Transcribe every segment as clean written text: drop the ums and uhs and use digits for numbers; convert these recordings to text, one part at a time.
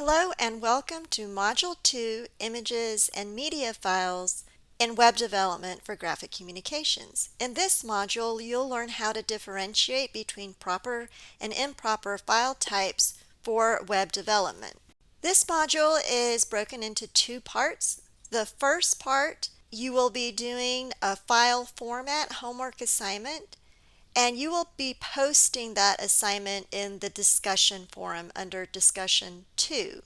Hello and welcome to Module 2, Images and Media Files in Web Development for Graphic Communications. In this module, you'll learn how to differentiate between proper and improper file types for web development. This module is broken into two parts. The first part, you will be doing a file format homework assignment, and you will be posting that assignment in the discussion forum under discussion 2.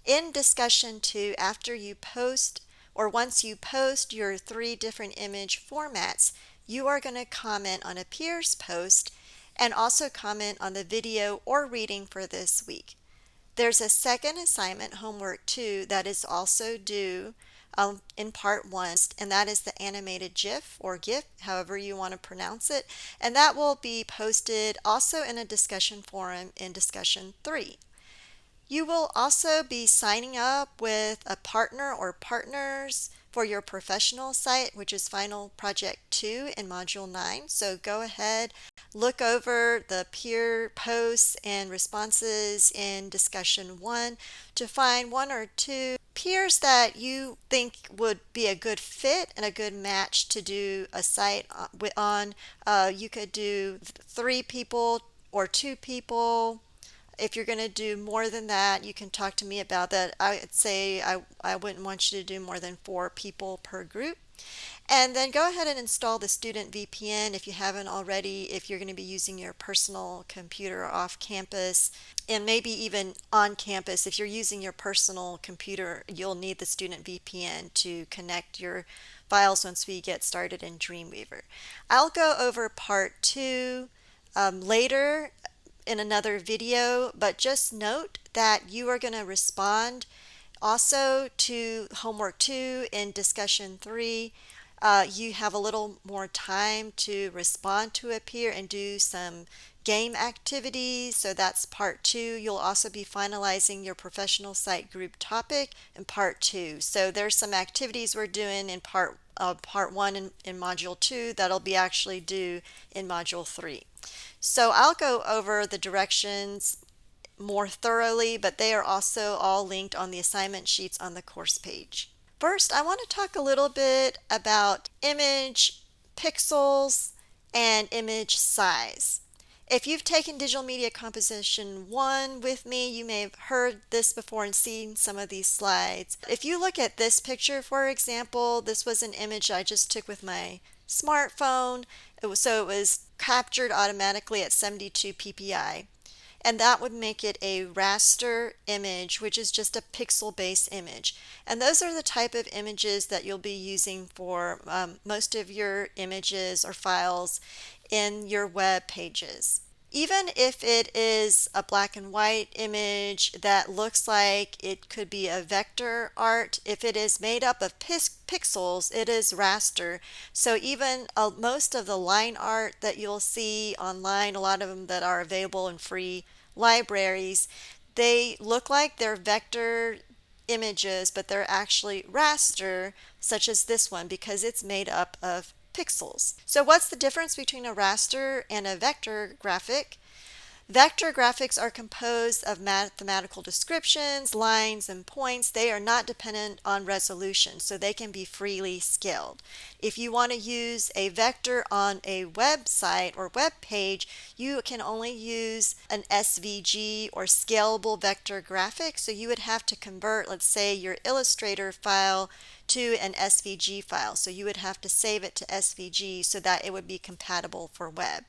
In discussion 2, after you post, or once you post your 3 different image formats, you are going to comment on a peer's post and also comment on the video or reading for this week. There's a second assignment, homework 2, that is also due in part 1, and that is the animated GIF or GIF, however you want to pronounce it, and that will be posted also in a discussion forum in discussion 3. You will also be signing up with a partner or partners for your professional site, which is Final Project 2 in Module 9. So go ahead, look over the peer posts and responses in Discussion 1 to find 1 or 2 peers that you think would be a good fit and a good match to do a site on. You could do 3 people or 2 people. If you're going to do more than that, you can talk to me about that. I would say I wouldn't want you to do more than 4 people per group. And then go ahead and install the student VPN if you haven't already, if you're going to be using your personal computer off campus, and maybe even on campus. If you're using your personal computer, you'll need the student VPN to connect your files once we get started in Dreamweaver. I'll go over part 2 later in another video, but just note that you are going to respond also to homework 2 in discussion 3. You have a little more time to respond to a peer and do some game activities, so that's part 2. You'll also be finalizing your professional site group topic in part 2. So there's some activities we're doing in part 1 in module 2 that'll be actually due in module 3. So I'll go over the directions more thoroughly, but they are also all linked on the assignment sheets on the course page. First, I want to talk a little bit about image pixels and image size. If you've taken Digital Media Composition 1 with me, you may have heard this before and seen some of these slides. If you look at this picture, for example, this was an image I just took with my smartphone. It was captured automatically at 72 ppi. And that would make it a raster image, which is just a pixel-based image. And those are the type of images that you'll be using for most of your images or files in your web pages. Even if it is a black and white image that looks like it could be a vector art, if it is made up of pixels, it is raster. So even most of the line art that you'll see online, a lot of them that are available in free libraries, they look like they're vector images, but they're actually raster, such as this one, because it's made up of pixels. So what's the difference between a raster and a vector graphic? Vector graphics are composed of mathematical descriptions, lines, and points. They are not dependent on resolution, so they can be freely scaled. If you want to use a vector on a website or web page, you can only use an SVG or scalable vector graphic. So you would have to convert, let's say, your Illustrator file to an SVG file. So you would have to save it to SVG so that it would be compatible for web.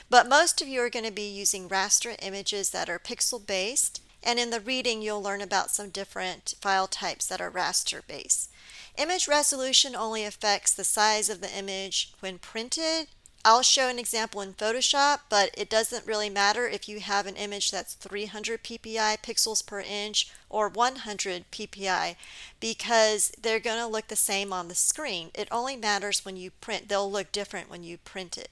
But most of you are going to be using raster images that are pixel based, and in the reading you'll learn about some different file types that are raster based. Image resolution only affects the size of the image when printed. I'll show an example in Photoshop, but it doesn't really matter if you have an image that's 300 ppi pixels per inch or 100 ppi, because they're going to look the same on the screen. It only matters when you print. They'll look different when you print it.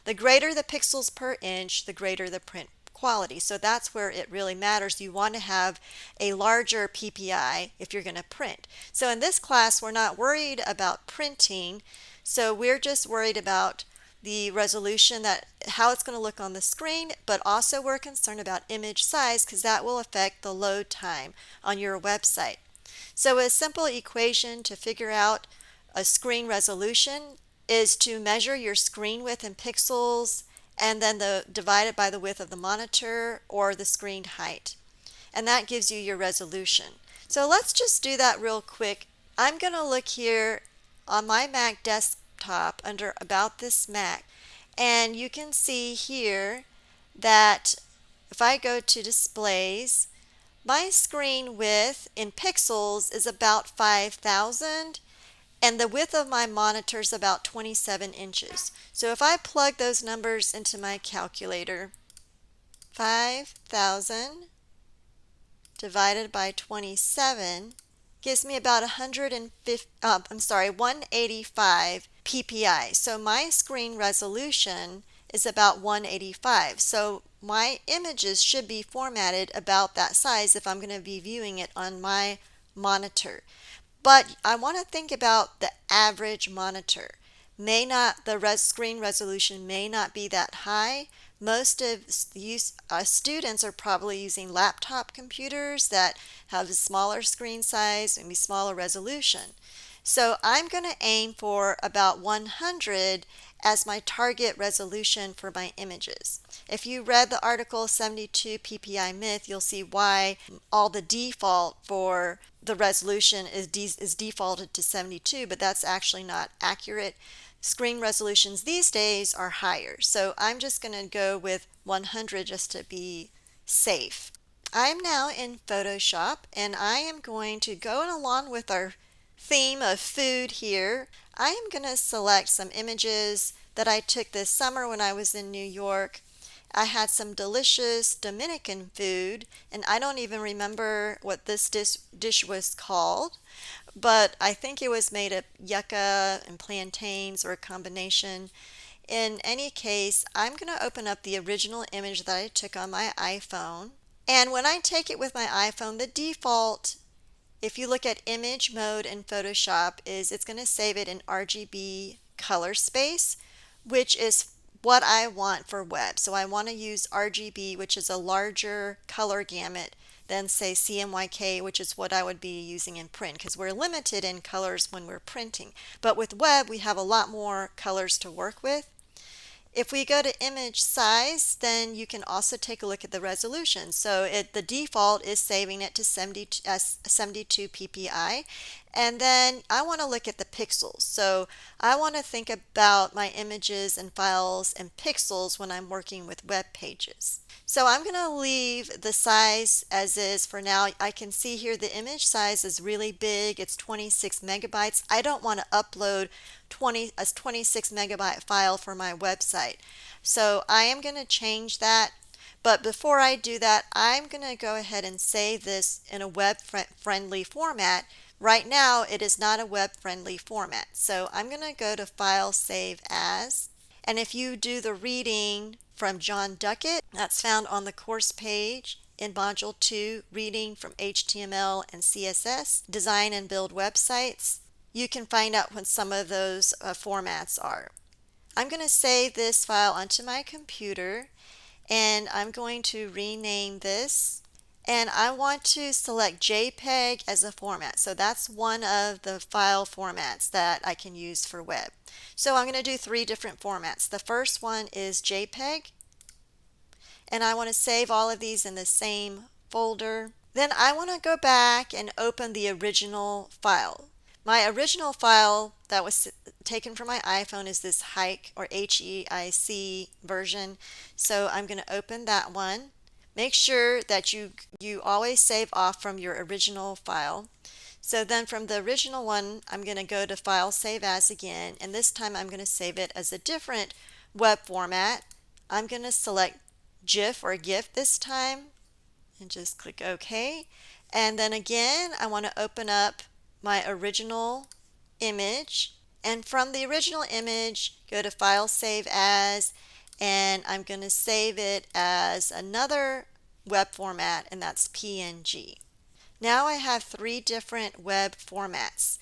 The greater the pixels per inch, the greater the print quality. So that's where it really matters. You want to have a larger PPI if you're going to print. So in this class, we're not worried about printing. So we're just worried about the resolution, that how it's going to look on the screen, but also we're concerned about image size because that will affect the load time on your website. So a simple equation to figure out a screen resolution is to measure your screen width in pixels and then divide it by the width of the monitor or the screen height. And that gives you your resolution. So let's just do that real quick. I'm going to look here on my Mac desktop under About This Mac, and you can see here that if I go to Displays, my screen width in pixels is about 5,000 and the width of my monitor is about 27 inches. So if I plug those numbers into my calculator, 5,000 divided by 27 gives me about 185 ppi. So my screen resolution is about 185. So my images should be formatted about that size if I'm going to be viewing it on my monitor. But I want to think about the average monitor. The screen resolution may not be that high. Most of students are probably using laptop computers that have a smaller screen size and smaller resolution. So I'm going to aim for about 100 as my target resolution for my images. If you read the article 72 ppi myth, you'll see why all the default for the resolution is defaulted to 72, but that's actually not accurate. Screen resolutions these days are higher, so I'm just going to go with 100 just to be safe. I'm now in Photoshop, and I am going to go along with our theme of food here. I am going to select some images that I took this summer when I was in New York. I had some delicious Dominican food, and I don't even remember what this dish was called, but I think it was made of yucca and plantains or a combination. In any case, I'm going to open up the original image that I took on my iPhone. And when I take it with my iPhone, the default, if you look at image mode in Photoshop, is it's going to save it in RGB color space, which is what I want for web. So I want to use RGB, which is a larger color gamut than say CMYK, which is what I would be using in print, because we're limited in colors when we're printing. But with web, we have a lot more colors to work with. If we go to image size, then you can also take a look at the resolution. So the default is saving it to 72 ppi. And then I want to look at the pixels. So I want to think about my images and files and pixels when I'm working with web pages. So I'm going to leave the size as is for now. I can see here the image size is really big. It's 26 megabytes. I don't want to upload a 26 megabyte file for my website. So I am going to change that. But before I do that, I'm going to go ahead and save this in a web-friendly format. Right now, it is not a web-friendly format. So I'm going to go to File, Save As. And if you do the reading from John Duckett, that's found on the course page in Module 2, Reading from HTML and CSS, Design and Build Websites, you can find out what some of those formats are. I'm going to save this file onto my computer, and I'm going to rename this. And I want to select JPEG as a format. So that's one of the file formats that I can use for web. So I'm going to do 3 different formats. The first one is JPEG, and I want to save all of these in the same folder. Then I want to go back and open the original file. My original file that was taken from my iPhone is this HEIC or HEIC version. So I'm going to open that one. Make sure that you always save off from your original file. So then from the original one, I'm going to go to File, Save As again, and this time I'm going to save it as a different web format. I'm going to select GIF or GIF this time and just click OK. And then again, I want to open up my original image, and from the original image, go to File, Save As, and I'm going to save it as another web format, and that's PNG. Now I have 3 different web formats,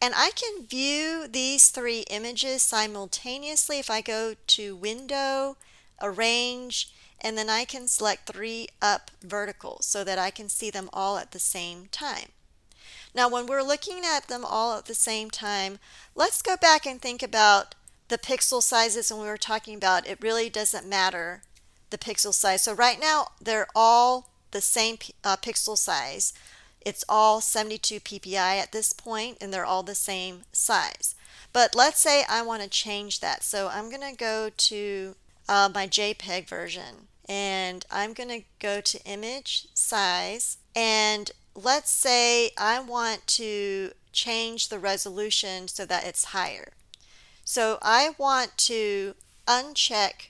And I can view these three images simultaneously if I go to Window, Arrange, and then I can select 3 up vertical so that I can see them all at the same time. Now, when we're looking at them all at the same time, let's go back and think about the pixel sizes when we were talking about it really doesn't matter the pixel size. So right now, they're all the same pixel size. It's all 72 ppi at this point, and they're all the same size. But let's say I want to change that. So I'm going to go to my JPEG version, and I'm going to go to Image Size, and let's say I want to change the resolution so that it's higher. So I want to uncheck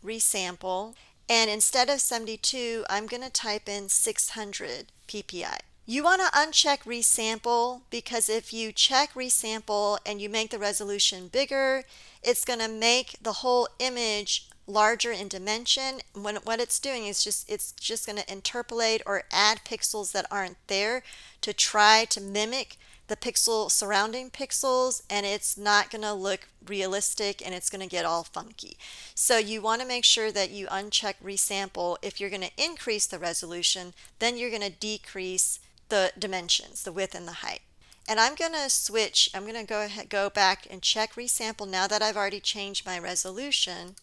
Resample, and instead of 72, I'm going to type in 600 ppi. You want to uncheck Resample because if you check Resample and you make the resolution bigger, it's going to make the whole image larger in dimension. What it's doing is it's just going to interpolate or add pixels that aren't there to try to mimic the pixel surrounding pixels, and it's not going to look realistic and it's going to get all funky. So you want to make sure that you uncheck Resample. If you're going to increase the resolution, then you're going to decrease the dimensions, the width and the height. And I'm going to switch, I'm going to go back and check Resample now that I've already changed my resolution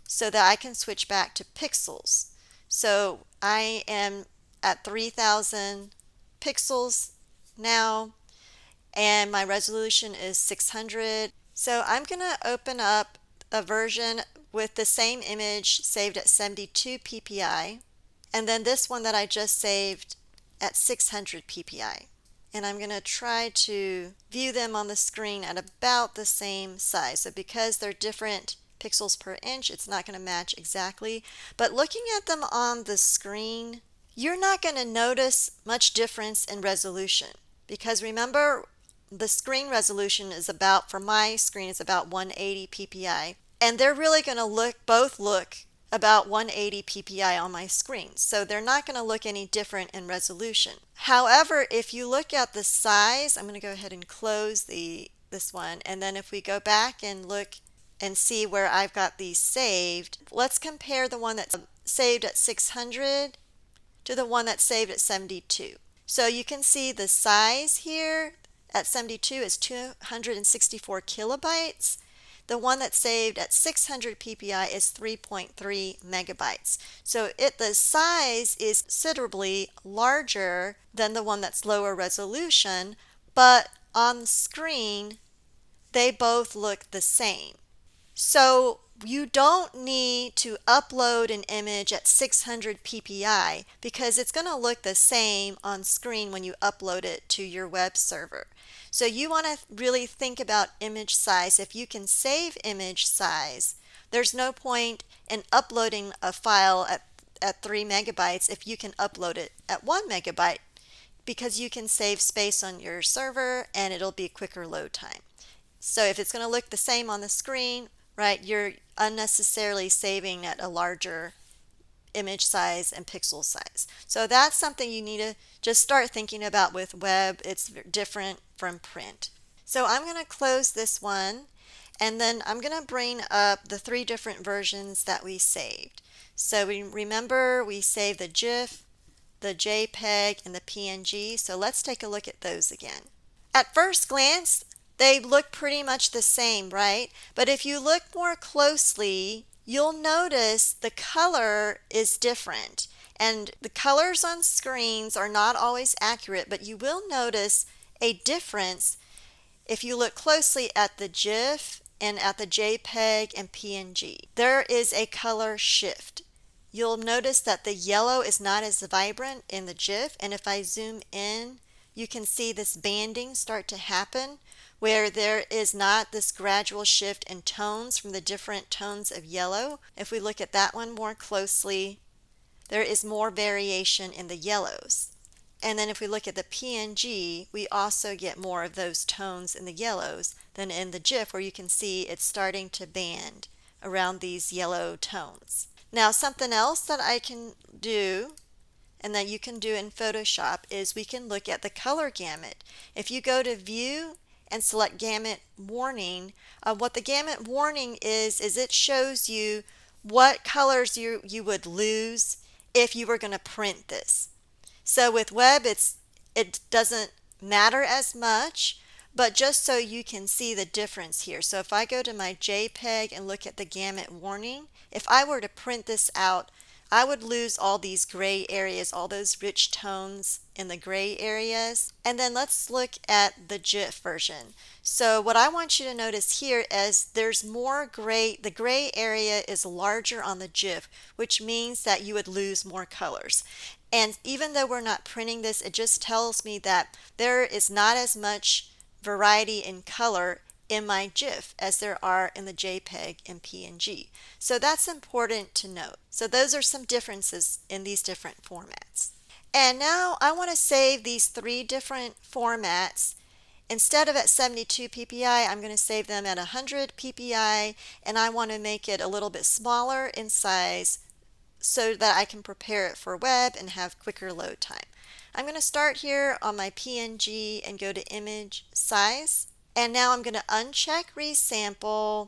so that I can switch back to pixels. So I am at 3000 pixels now, and my resolution is 600. So I'm going to open up a version with the same image saved at 72 ppi, and then this one that I just saved at 600 ppi. And I'm going to try to view them on the screen at about the same size. So because they're different pixels per inch, it's not going to match exactly. But looking at them on the screen, you're not going to notice much difference in resolution. Because remember, the screen resolution is about, for my screen, is about 180 ppi. And they're really going to both look about 180 ppi on my screen. So they're not going to look any different in resolution. However, if you look at the size, I'm going to go ahead and close this one. And then if we go back and look and see where I've got these saved, let's compare the one that's saved at 600 to the one that's saved at 72. So you can see the size here at 72 is 264 kilobytes. The one that's saved at 600 ppi is 3.3 megabytes. So the size is considerably larger than the one that's lower resolution, but on the screen they both look the same. So you don't need to upload an image at 600 ppi because it's going to look the same on screen when you upload it to your web server. So you want to really think about image size. If you can save image size, there's no point in uploading a file at 3 megabytes if you can upload it at 1 megabyte because you can save space on your server and it'll be quicker load time. So if it's going to look the same on the screen, right, you're unnecessarily saving at a larger image size and pixel size. So that's something you need to just start thinking about with web. It's different from print. So I'm going to close this one, and then I'm going to bring up the 3 different versions that we saved. So remember we saved the GIF, the JPEG, and the PNG. So let's take a look at those again. At first glance, they look pretty much the same, right? But if you look more closely, you'll notice the color is different. And the colors on screens are not always accurate, but you will notice a difference if you look closely at the GIF and at the JPEG and PNG. There is a color shift. You'll notice that the yellow is not as vibrant in the GIF, and if I zoom in, you can see this banding start to happen where there is not this gradual shift in tones from the different tones of yellow. If we look at that one more closely, there is more variation in the yellows. And then if we look at the PNG, we also get more of those tones in the yellows than in the GIF, where you can see it's starting to band around these yellow tones. Now something else that I can do and that you can do in Photoshop is we can look at the color gamut. If you go to View and select Gamut Warning, what the gamut warning is it shows you what colors you would lose if you were going to print this. So with web, it doesn't matter as much, but just so you can see the difference here. So if I go to my JPEG and look at the gamut warning, if I were to print this out, I would lose all these gray areas, all those rich tones in the gray areas. And then let's look at the GIF version. So what I want you to notice here is there's more gray. The gray area is larger on the GIF, which means that you would lose more colors. And even though we're not printing this, it just tells me that there is not as much variety in color in my GIF as there are in the JPEG and PNG. So that's important to note. So those are some differences in these different formats. And now I want to save these three different formats. Instead of at 72 ppi, I'm going to save them at 100 ppi, and I want to make it a little bit smaller in size so that I can prepare it for web and have quicker load time. I'm going to start here on my PNG and go to image size. And now I'm going to uncheck resample,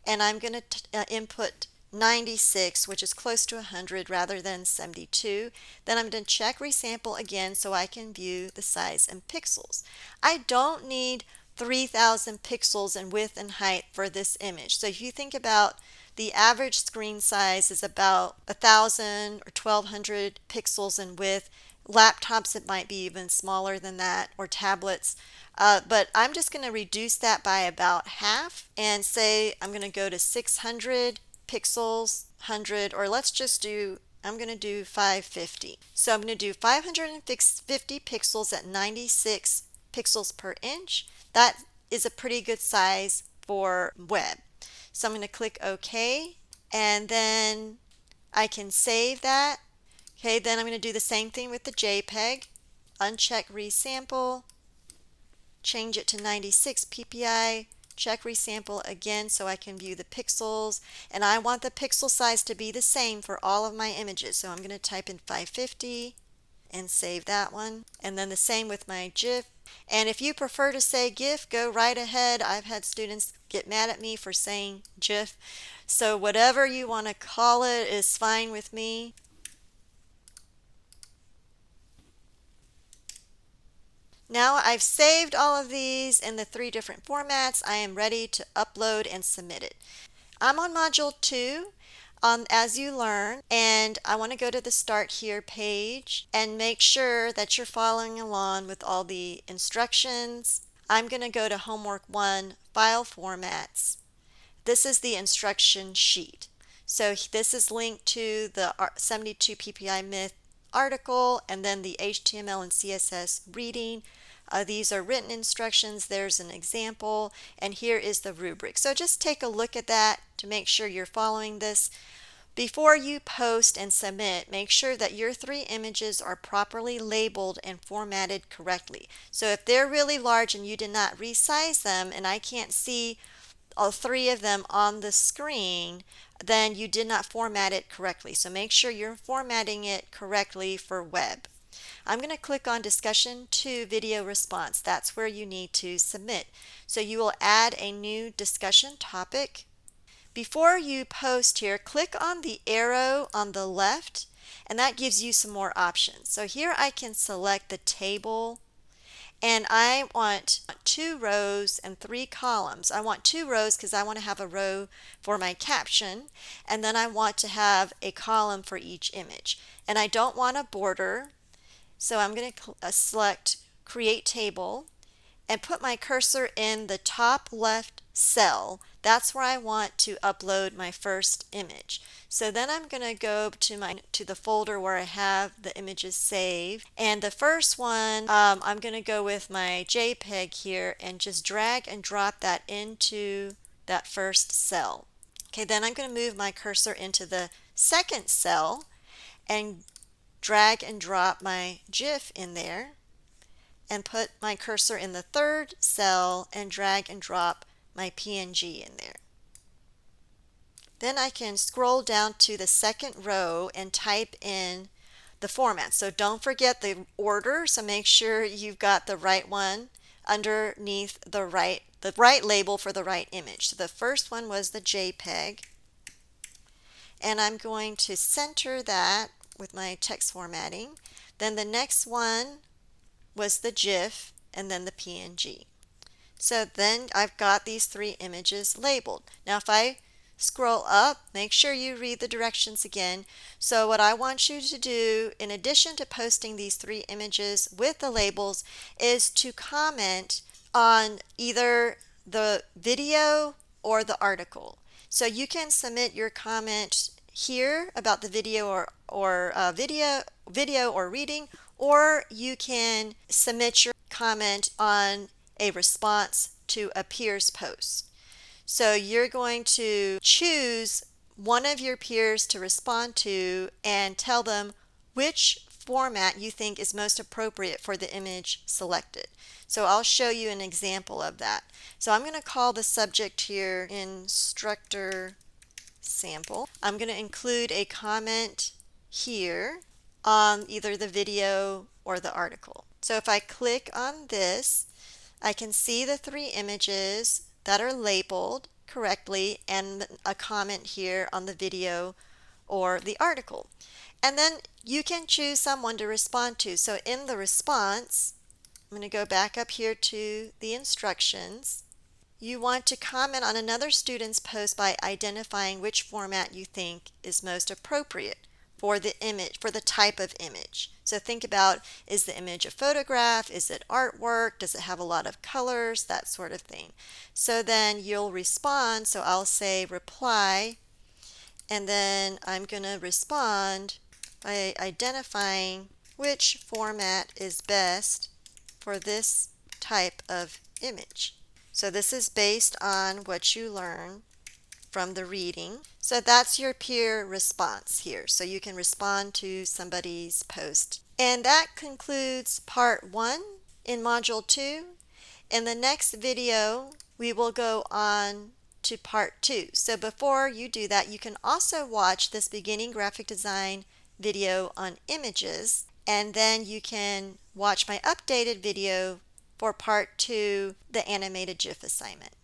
and I'm going to input 96, which is close to 100 rather than 72. Then I'm going to check resample again so I can view the size in pixels. I don't need 3,000 pixels in width and height for this image. So if you think about the average screen size is about 1,000 or 1,200 pixels in width. Laptops, it might be even smaller than that, or tablets. But I'm just going to reduce that by about half and say I'm going to go to 600 pixels, 100, or let's just do, I'm going to do 550. So I'm going to do 550 pixels at 96 pixels per inch. That is a pretty good size for web. So I'm going to click OK, and then I can save that. Okay, then I'm going to do the same thing with the JPEG. Uncheck resample, change it to 96 ppi, check resample again so I can view the pixels, and I want the pixel size to be the same for all of my images. So I'm going to type in 550 and save that one, and then the same with my GIF. And if you prefer to say GIF, go right ahead. I've had students get mad at me for saying GIF, so whatever you want to call it is fine with me. Now I've saved all of these in the three different formats. I am ready to upload and submit it. I'm on Module 2, As You Learn, and I want to go to the Start Here page and make sure that you're following along with all the instructions. I'm going to go to Homework 1, File Formats. This is the instruction sheet. So this is linked to the 72 ppi myth article, and then the HTML and CSS reading. These are written instructions. There's an example, and here is the rubric. So just take a look at that to make sure you're following this. Before you post and submit, make sure that your three images are properly labeled and formatted correctly. So if they're really large and you did not resize them, and I can't see all three of them on the screen, then you did not format it correctly. So make sure you're formatting it correctly for web. I'm going to click on Discussion 2 Video Response. That's where you need to submit. So you will add a new discussion topic. Before you post here, click on the arrow on the left, and that gives you some more options. So here I can select the table, and I want 2 rows and 3 columns. I want 2 rows because I want to have a row for my caption, and then I want to have a column for each image. And I don't want a border, so I'm going to select Create Table and put my cursor in the top left cell. That's where I want to upload my first image. So then I'm going to go to the folder where I have the images saved, and the first one I'm going to go with my JPEG here and just drag and drop that into that first cell. Okay, then I'm going to move my cursor into the second cell and drag and drop my GIF in there, and put my cursor in the third cell and drag and drop my PNG in there. Then I can scroll down to the second row and type in the format. So don't forget the order. So make sure you've got the right one underneath the right label for the right image. So the first one was the JPEG, and I'm going to center that with my text formatting. Then the next one was the GIF, and then the PNG. So then I've got these three images labeled. Now if I scroll up, make sure you read the directions again. So what I want you to do, in addition to posting these three images with the labels, is to comment on either the video or the article. So you can submit your comment here about the video or video or reading, or you can submit your comment on a response to a peer's post. So you're going to choose one of your peers to respond to and tell them which format you think is most appropriate for the image selected. So I'll show you an example of that. So I'm going to call the subject here instructor sample. I'm going to include a comment here on either the video or the article. So if I click on this, I can see the three images that are labeled correctly and a comment here on the video or the article. And then you can choose someone to respond to. So in the response, I'm going to go back up here to the instructions. You want to comment on another student's post by identifying which format you think is most appropriate for the image, for the type of image. So think about, is the image a photograph? Is it artwork? Does it have a lot of colors? That sort of thing. So then you'll respond. So I'll say reply, and then I'm going to respond by identifying which format is best for this type of image. So this is based on what you learn from the reading. So that's your peer response here. So you can respond to somebody's post. And that concludes part 1 in Module 2. In the next video, we will go on to part 2. So before you do that, you can also watch this beginning graphic design video on images, and then you can watch my updated video for part 2, the animated GIF assignment.